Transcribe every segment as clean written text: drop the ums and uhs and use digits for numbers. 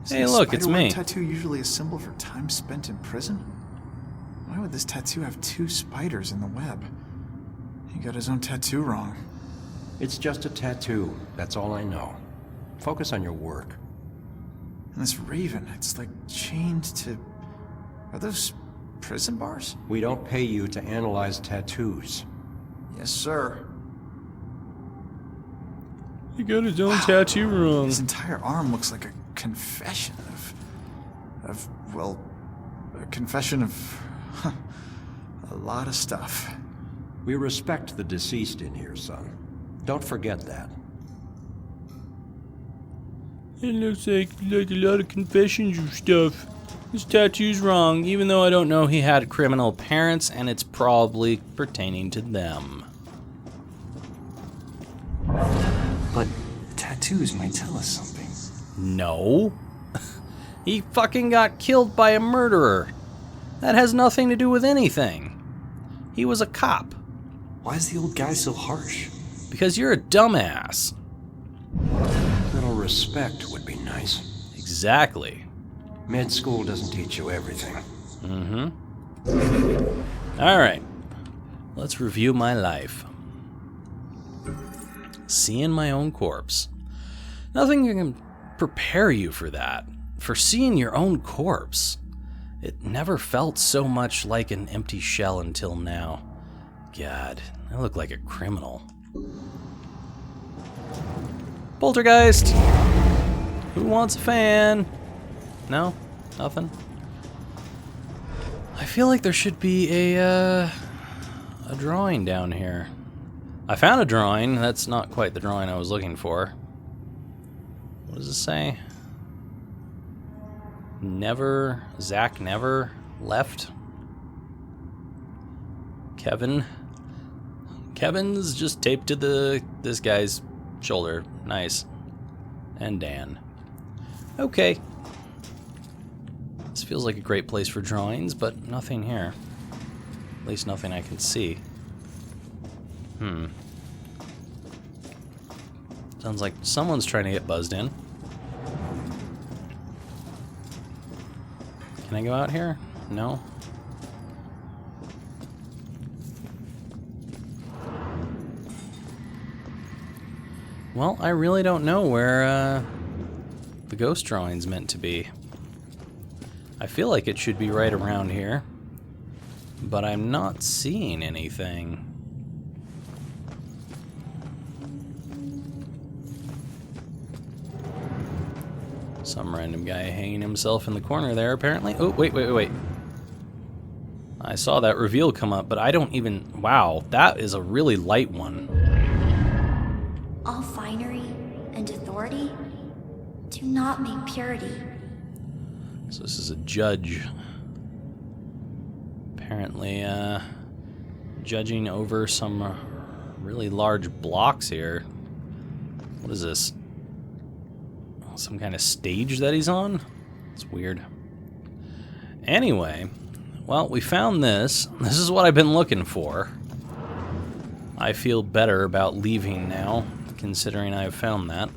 Hey, look, it's me. Is the tattoo usually a symbol for time spent in prison? Why would this tattoo have 2 spiders in the web? He got his own tattoo wrong. It's just a tattoo. That's all I know. Focus on your work. And this raven, it's like chained to... Are those prison bars? We don't pay you to analyze tattoos. Yes, sir. He got his own tattoo wrong. His entire arm looks like a confession a confession of a lot of stuff. We respect the deceased in here, son. Don't forget that. It looks like a lot of confessions of stuff. His tattoo's wrong, even though I don't know he had criminal parents, and it's probably pertaining to them. But tattoos might tell us something. No. He fucking got killed by a murderer. That has nothing to do with anything. He was a cop. Why is the old guy so harsh? Because you're a dumbass. A little respect would be nice. Exactly. Med school doesn't teach you everything. Alright. Let's review my life. Seeing my own corpse. Nothing can prepare you for that. For seeing your own corpse. It never felt so much like an empty shell until now. God, I look like a criminal. Poltergeist! Who wants a fan? No? Nothing? I feel like there should be a drawing down here. I found a drawing. That's not quite the drawing I was looking for. What does it say? Zach never left. Kevin's just taped to this guy's shoulder. Nice. And Dan. Okay. This feels like a great place for drawings, but nothing here. At least nothing I can see. Sounds like someone's trying to get buzzed in. Can I go out here? No? Well, I really don't know where the ghost drawing's meant to be. I feel like it should be right around here, but I'm not seeing anything. Some random guy hanging himself in the corner there, apparently. Oh, wait. I saw that reveal come up, but I don't even... Wow, that is a really light one. All finery and authority do not make purity. So this is a judge. Apparently, judging over some really large blocks here. What is this? Some kind of stage that he's on? It's weird. Anyway, well, we found this. This is what I've been looking for. I feel better about leaving now, considering I've found that.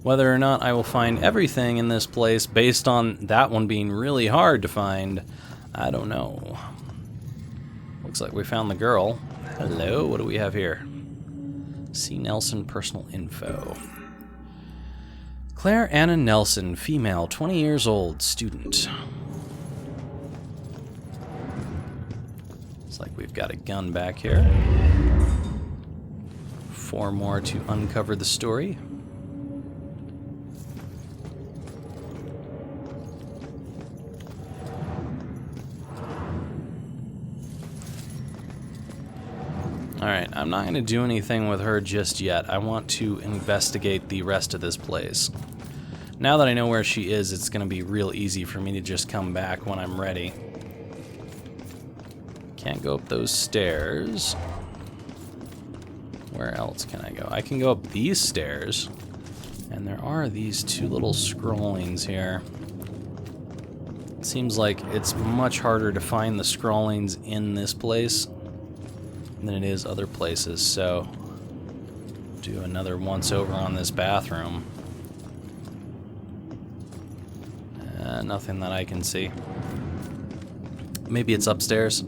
Whether or not I will find everything in this place based on that one being really hard to find, I don't know. Looks like we found the girl. Hello, what do we have here? C. Nelson personal info. Claire Anna Nelson, female, 20 years old, student. Looks like we've got a gun back here. 4 more to uncover the story. Alright, I'm not going to do anything with her just yet. I want to investigate the rest of this place. Now that I know where she is, it's going to be real easy for me to just come back when I'm ready. Can't go up those stairs. Where else can I go? I can go up these stairs. And there are these 2 little scrollings here. It seems like it's much harder to find the scrollings in this place than it is other places, so do another once over on this bathroom. Nothing that I can see. Maybe it's upstairs.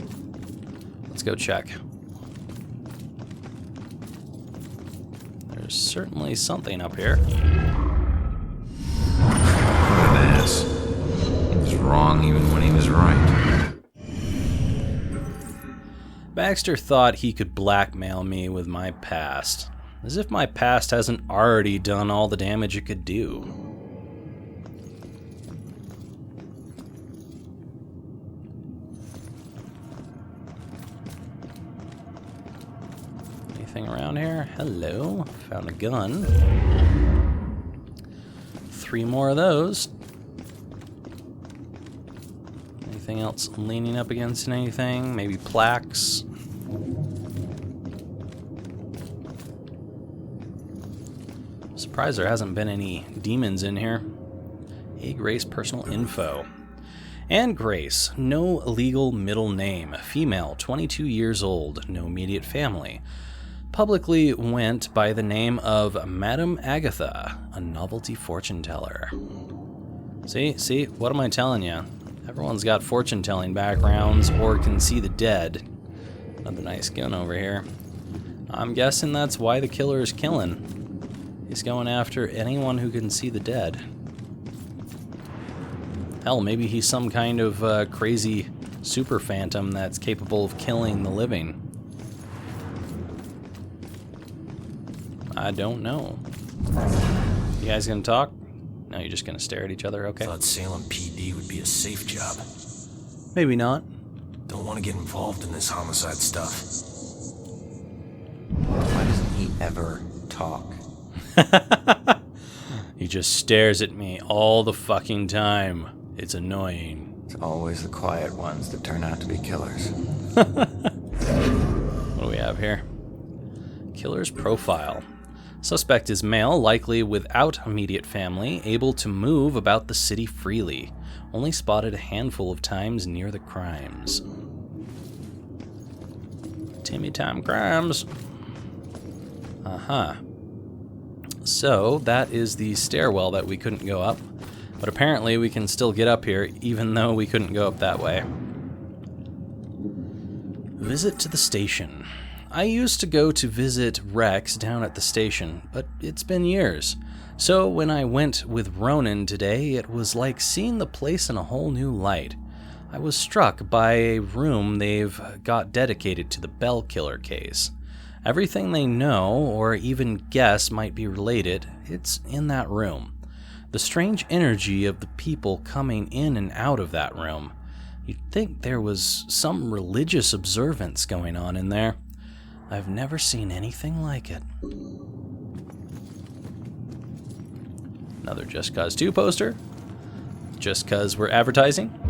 Let's go check. There's certainly something up here. What an ass. He was wrong even when he was right. Baxter thought he could blackmail me with my past. As if my past hasn't already done all the damage it could do. Anything around here? Hello. Found a gun. 3 more of those. Anything else leaning up against anything? Maybe plaques? Surprised there hasn't been any demons in here. Hey, Grace, personal info. And Grace, no legal middle name. Female, 22 years old, no immediate family. Publicly went by the name of Madam Agatha, a novelty fortune teller. See, what am I telling you? Everyone's got fortune-telling backgrounds or can see the dead. Another nice gun over here. I'm guessing that's why the killer is killing. He's going after anyone who can see the dead. Hell, maybe he's some kind of crazy super phantom that's capable of killing the living. I don't know. You guys gonna talk? No, you're just gonna stare at each other, okay? Thought Salem PD would be a safe job. Maybe not. Don't want to get involved in this homicide stuff. Why doesn't he ever talk? He just stares at me all the fucking time. It's annoying. It's always the quiet ones that turn out to be killers. What do we have here? Killer's profile. Suspect is male, likely without immediate family, able to move about the city freely. Only spotted a handful of times near the crimes. Timmy time crimes. Uh-huh. So, that is the stairwell that we couldn't go up. But apparently we can still get up here, even though we couldn't go up that way. Visit to the station. I used to go to visit Rex down at the station, but it's been years. So when I went with Ronan today, it was like seeing the place in a whole new light. I was struck by a room they've got dedicated to the Bell Killer case. Everything they know, or even guess might be related, it's in that room. The strange energy of the people coming in and out of that room. You'd think there was some religious observance going on in there. I've never seen anything like it. Another Just Cause 2 poster. Just cause we're advertising. Healed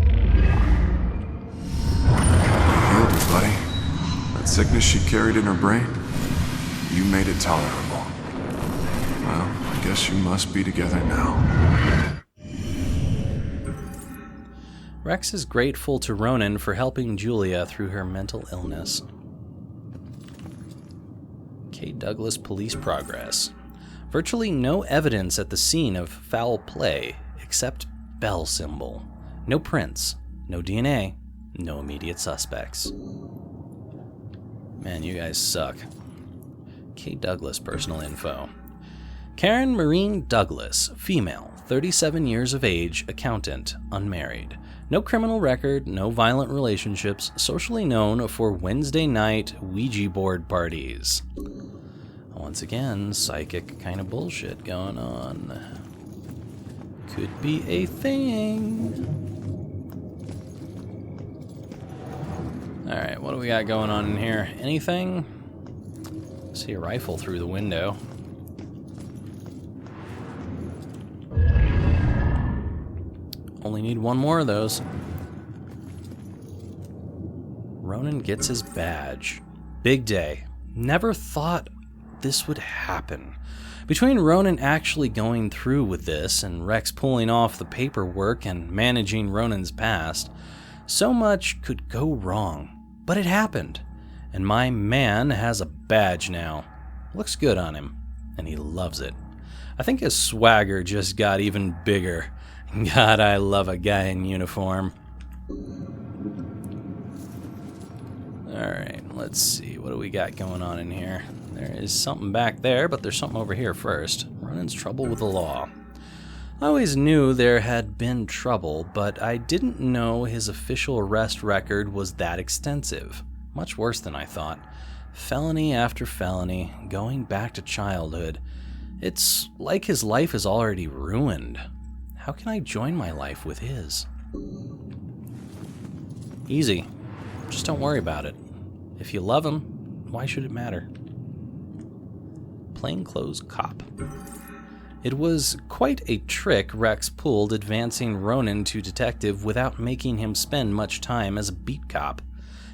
her, buddy. That sickness she carried in her brain, you made it tolerable. Well, I guess you must be together now. Rex is grateful to Ronan for helping Julia through her mental illness. K. Douglas police progress. Virtually no evidence at the scene of foul play except bell symbol. No prints, no DNA, no immediate suspects. Man, you guys suck. K. Douglas personal info. Karen Marine Douglas, female, 37 years of age, accountant, unmarried. No criminal record, no violent relationships, socially known for Wednesday night Ouija board parties. Once again, psychic kind of bullshit going on. Could be a thing. Alright, what do we got going on in here? Anything? See a rifle through the window. Only need one more of those. Ronan gets his badge. Big day. Never thought this would happen. Between Ronan actually going through with this and Rex pulling off the paperwork and managing Ronan's past, so much could go wrong. But it happened. And my man has a badge now. Looks good on him. And he loves it. I think his swagger just got even bigger. God, I love a guy in uniform. Alright, let's see. What do we got going on in here? There is something back there, but there's something over here first. Ronin's trouble with the law. I always knew there had been trouble, but I didn't know his official arrest record was that extensive. Much worse than I thought. Felony after felony, going back to childhood. It's like his life is already ruined. How can I join my life with his? Easy. Just don't worry about it. If you love him, why should it matter? Plainclothes cop. It was quite a trick Rex pulled, advancing Ronin to detective without making him spend much time as a beat cop.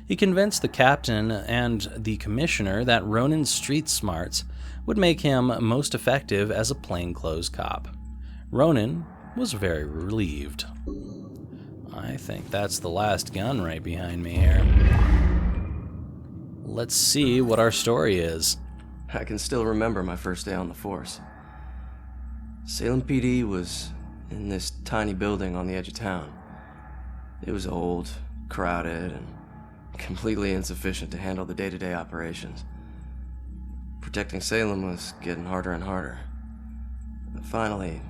He convinced the captain and the commissioner that Ronin's street smarts would make him most effective as a plainclothes cop. Ronin was very relieved. I think that's the last gun right behind me here. Let's see what our story is. I can still remember my first day on the force. Salem PD was in this tiny building on the edge of town. It was old, crowded, and completely insufficient to handle the day-to-day operations. Protecting Salem was getting harder and harder. Finally,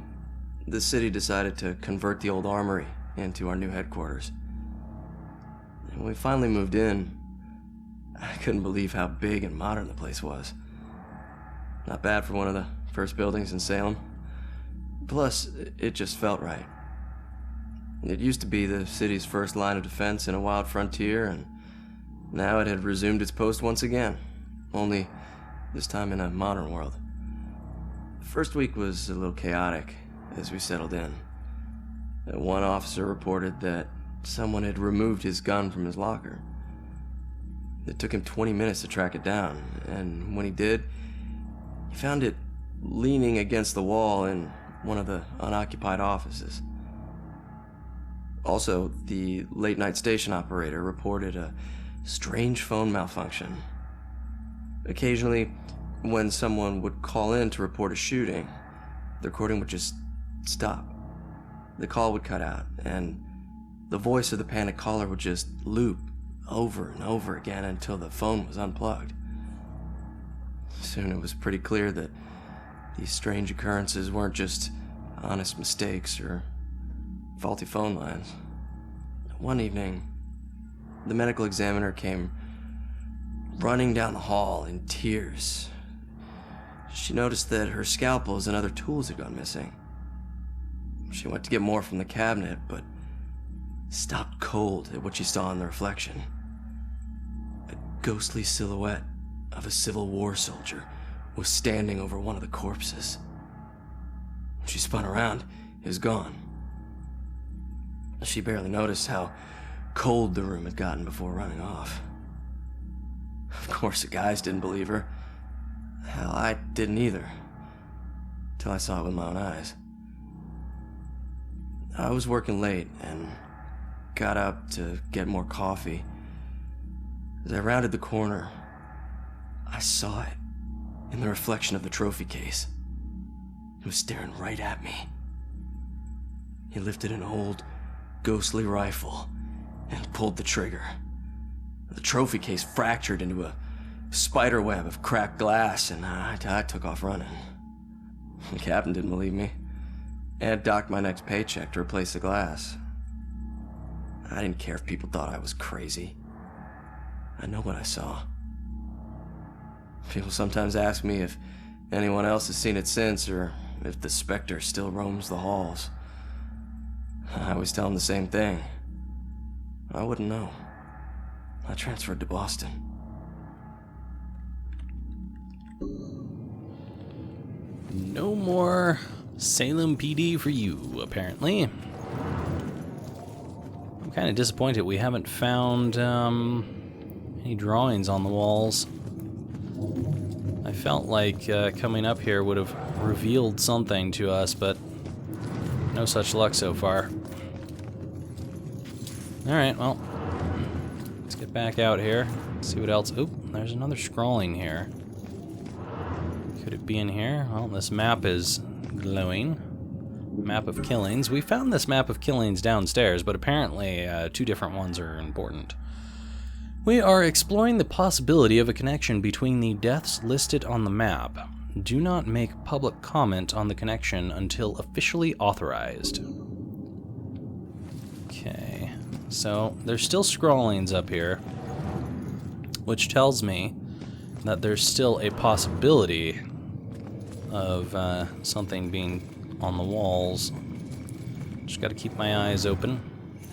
the city decided to convert the old armory into our new headquarters. And when we finally moved in, I couldn't believe how big and modern the place was. Not bad for one of the first buildings in Salem. Plus, it just felt right. It used to be the city's first line of defense in a wild frontier, and now it had resumed its post once again, only this time in a modern world. The first week was a little chaotic as we settled in. One officer reported that someone had removed his gun from his locker. It took him 20 minutes to track it down, and when he did, he found it leaning against the wall in one of the unoccupied offices. Also, the late-night station operator reported a strange phone malfunction. Occasionally, when someone would call in to report a shooting, the recording would just stop. The call would cut out, and the voice of the panicked caller would just loop over and over again until the phone was unplugged. Soon it was pretty clear that these strange occurrences weren't just honest mistakes or faulty phone lines. One evening, the medical examiner came running down the hall in tears. She noticed that her scalpels and other tools had gone missing. She went to get more from the cabinet, but stopped cold at what she saw in the reflection. A ghostly silhouette of a Civil War soldier was standing over one of the corpses. When she spun around, it was gone. She barely noticed how cold the room had gotten before running off. Of course, the guys didn't believe her. Hell, I didn't either, till I saw it with my own eyes. I was working late and got up to get more coffee. As I rounded the corner, I saw it in the reflection of the trophy case. It was staring right at me. He lifted an old, ghostly rifle and pulled the trigger. The trophy case fractured into a spider web of cracked glass, and I took off running. The captain didn't believe me and docked my next paycheck to replace the glass. I didn't care if people thought I was crazy. I know what I saw. People sometimes ask me if anyone else has seen it since, or if the specter still roams the halls. I always tell them the same thing. I wouldn't know. I transferred to Boston. No more Salem PD for you, apparently. I'm kind of disappointed we haven't found any drawings on the walls. I felt like coming up here would have revealed something to us, but no such luck so far. Alright, well, let's get back out here, see what else. Oop, there's another scrolling here. Could it be in here? Well, this map is glowing. Map of killings. We found this map of killings downstairs, but apparently 2 different ones are important. We are exploring the possibility of a connection between the deaths listed on the map. Do not make public comment on the connection until officially authorized. Okay, so there's still scrawlings up here, which tells me that there's still a possibility of something being on the walls. Just gotta keep my eyes open.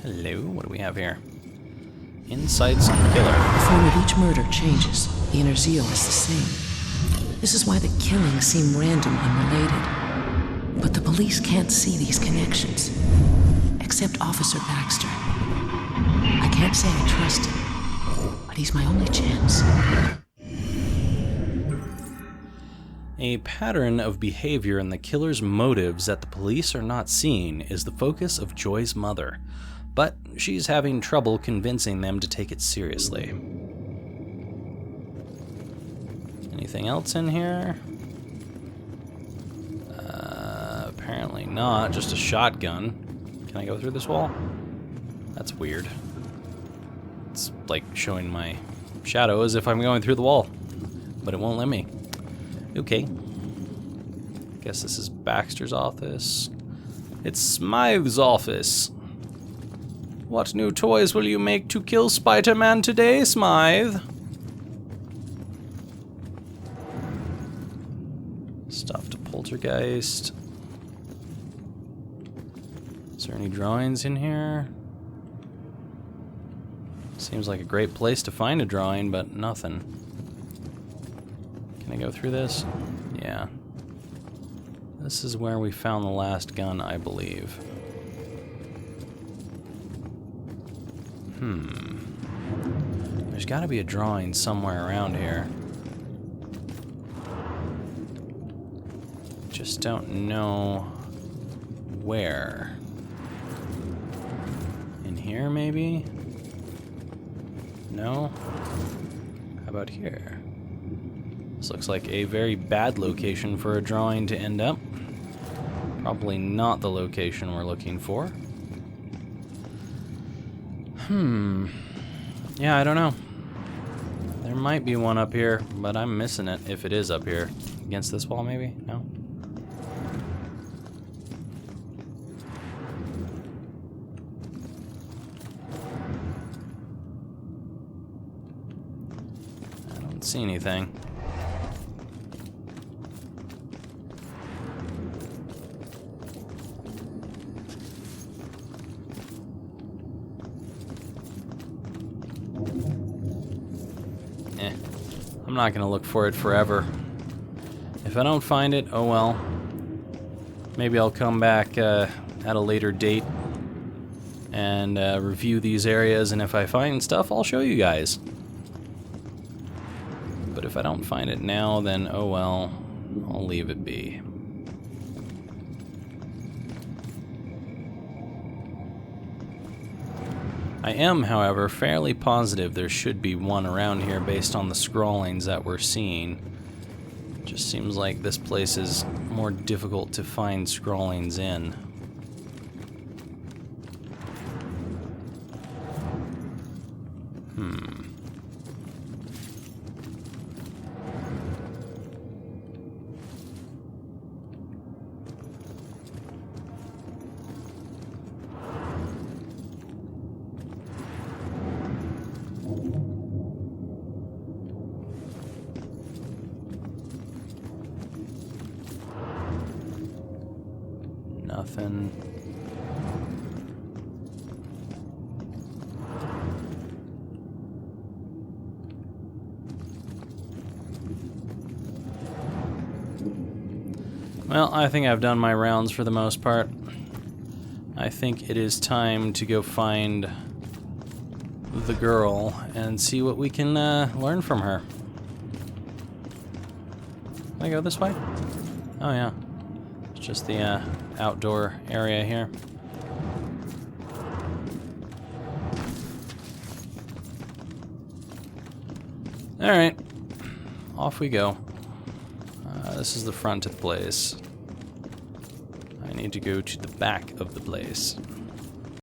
Hello, what do we have here? Insights on the killer. The form of each murder changes. The inner zeal is the same. This is why the killings seem random, unrelated. But the police can't see these connections. Except Officer Baxter. I can't say I trust him, but he's my only chance. A pattern of behavior in the killer's motives that the police are not seeing is the focus of Joy's mother, but she's having trouble convincing them to take it seriously. Anything else in here? Apparently not, just a shotgun. Can I go through this wall? That's weird. It's like showing my shadow as if I'm going through the wall, but it won't let me. Okay. Guess this is Baxter's office. It's Smythe's office. What new toys will you make to kill Spider-Man today, Smythe? Stuffed poltergeist. Is there any drawings in here? Seems like a great place to find a drawing, but nothing. Can I go through this? Yeah. This is where we found the last gun, I believe. There's gotta be a drawing somewhere around here. Just don't know where. In here, maybe? No? How about here? This looks like a very bad location for a drawing to end up. Probably not the location we're looking for. Yeah, I don't know. There might be one up here, but I'm missing it if it is up here. Against this wall, maybe? No? I don't see anything. I'm not gonna look for it forever. If I don't find it, oh well. Maybe I'll come back at a later date and review these areas, and if I find stuff, I'll show you guys. But if I don't find it now, then oh well, I'll leave it be. I am, however, fairly positive there should be one around here based on the scrawlings that we're seeing. Just seems like this place is more difficult to find scrawlings in. Nothing. Well, I think I've done my rounds for the most part. I think it is time to go find the girl and see what we can learn from her. Can I go this way? Oh yeah. It's just the outdoor area here. Alright. Off we go. This is the front of the place. I need to go to the back of the place.